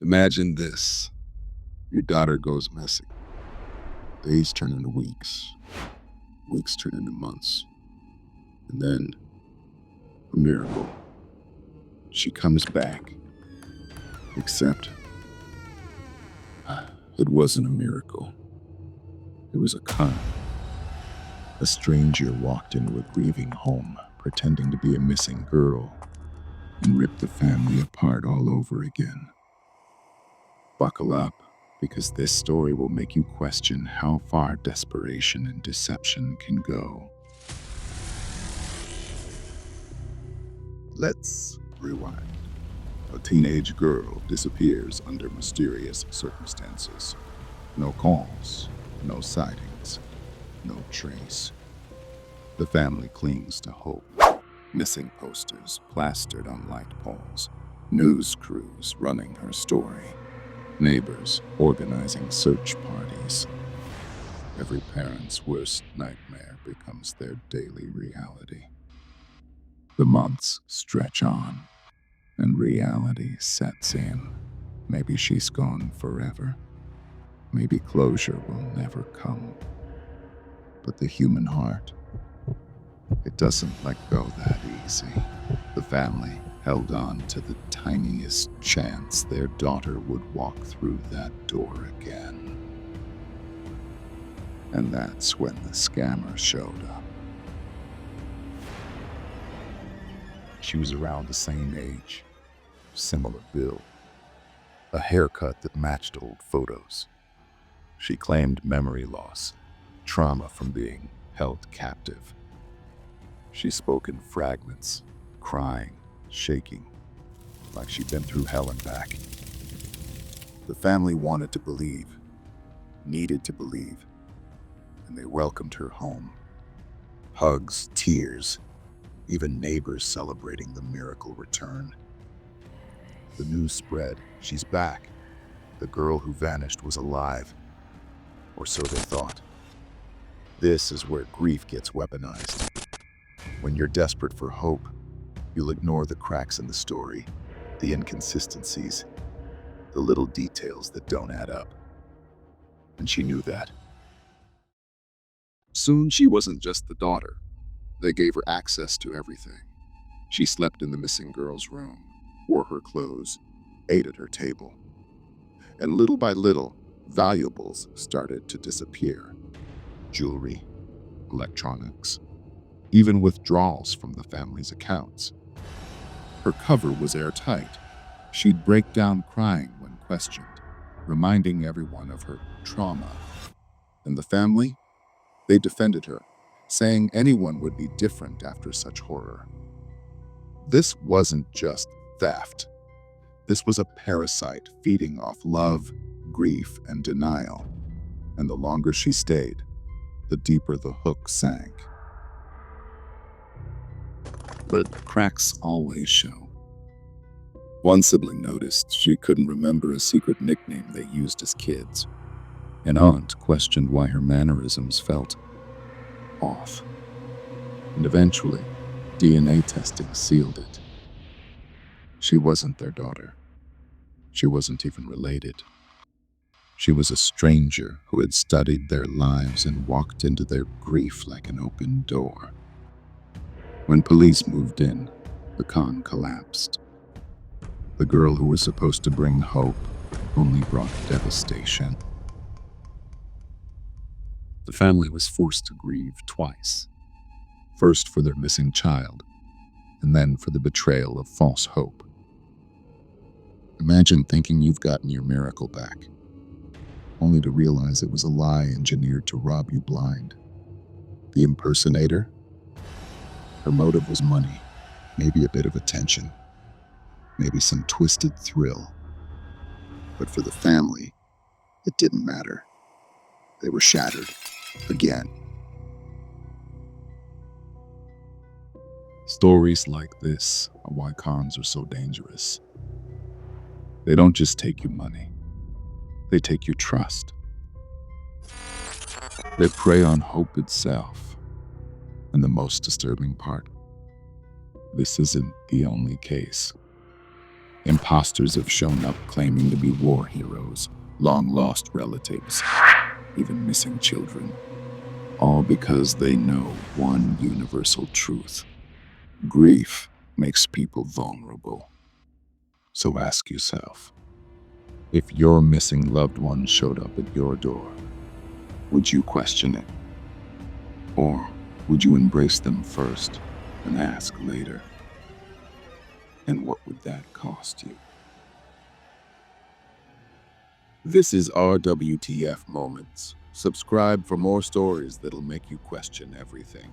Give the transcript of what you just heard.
Imagine this. Your daughter goes missing. Days turn into weeks. Weeks turn into months. And then, a miracle. She comes back. Except, it wasn't a miracle. It was a con. A stranger walked into a grieving home, pretending to be a missing girl, and ripped the family apart all over again. Buckle up, because this story will make you question how far desperation and deception can go. Let's rewind. A teenage girl disappears under mysterious circumstances. No calls, no sightings, no trace. The family clings to hope. Missing posters plastered on light poles. News crews running her story. Neighbors organizing search parties. Every parent's worst nightmare becomes their daily reality. The months stretch on, and reality sets in. Maybe she's gone forever. Maybe closure will never come. But the human heart, it doesn't let go that easy. The family held on to the tiniest chance their daughter would walk through that door again. And that's when the scammer showed up. She was around the same age, similar build, a haircut that matched old photos. She claimed memory loss, trauma from being held captive. She spoke in fragments, crying, shaking, like she'd been through hell and back. The family wanted to believe, needed to believe, and they welcomed her home. Hugs, tears, even neighbors celebrating the miracle return. The news spread, she's back. The girl who vanished was alive, or so they thought. This is where grief gets weaponized. When you're desperate for hope, you'll ignore the cracks in the story, the inconsistencies, the little details that don't add up. And she knew that. Soon she wasn't just the daughter. They gave her access to everything. She slept in the missing girl's room, wore her clothes, ate at her table. And little by little, valuables started to disappear. Jewelry, electronics, even withdrawals from the family's accounts. Her cover was airtight. She'd break down crying when questioned, reminding everyone of her trauma. And the family? They defended her, saying anyone would be different after such horror. This wasn't just theft. This was a parasite feeding off love, grief, and denial. And the longer she stayed, the deeper the hook sank. But cracks always show. One sibling noticed she couldn't remember a secret nickname they used as kids. An aunt questioned why her mannerisms felt off. And eventually, DNA testing sealed it. She wasn't their daughter. She wasn't even related. She was a stranger who had studied their lives and walked into their grief like an open door. When police moved in, the con collapsed. The girl who was supposed to bring hope only brought devastation. The family was forced to grieve twice. First for their missing child, and then for the betrayal of false hope. Imagine thinking you've gotten your miracle back, only to realize it was a lie engineered to rob you blind. The impersonator? Her motive was money, maybe a bit of attention, maybe some twisted thrill. But for the family, it didn't matter. They were shattered, again. Stories like this are why cons are so dangerous. They don't just take your money, they take your trust. They prey on hope itself. And the most disturbing part, this isn't the only case. Imposters have shown up claiming to be war heroes, long-lost relatives, even missing children, all because they know one universal truth. Grief makes people vulnerable. So ask yourself, if your missing loved one showed up at your door, would you question it? Or would you embrace them first and ask later? And what would that cost you? This is RWTF Moments. Subscribe for more stories that'll make you question everything.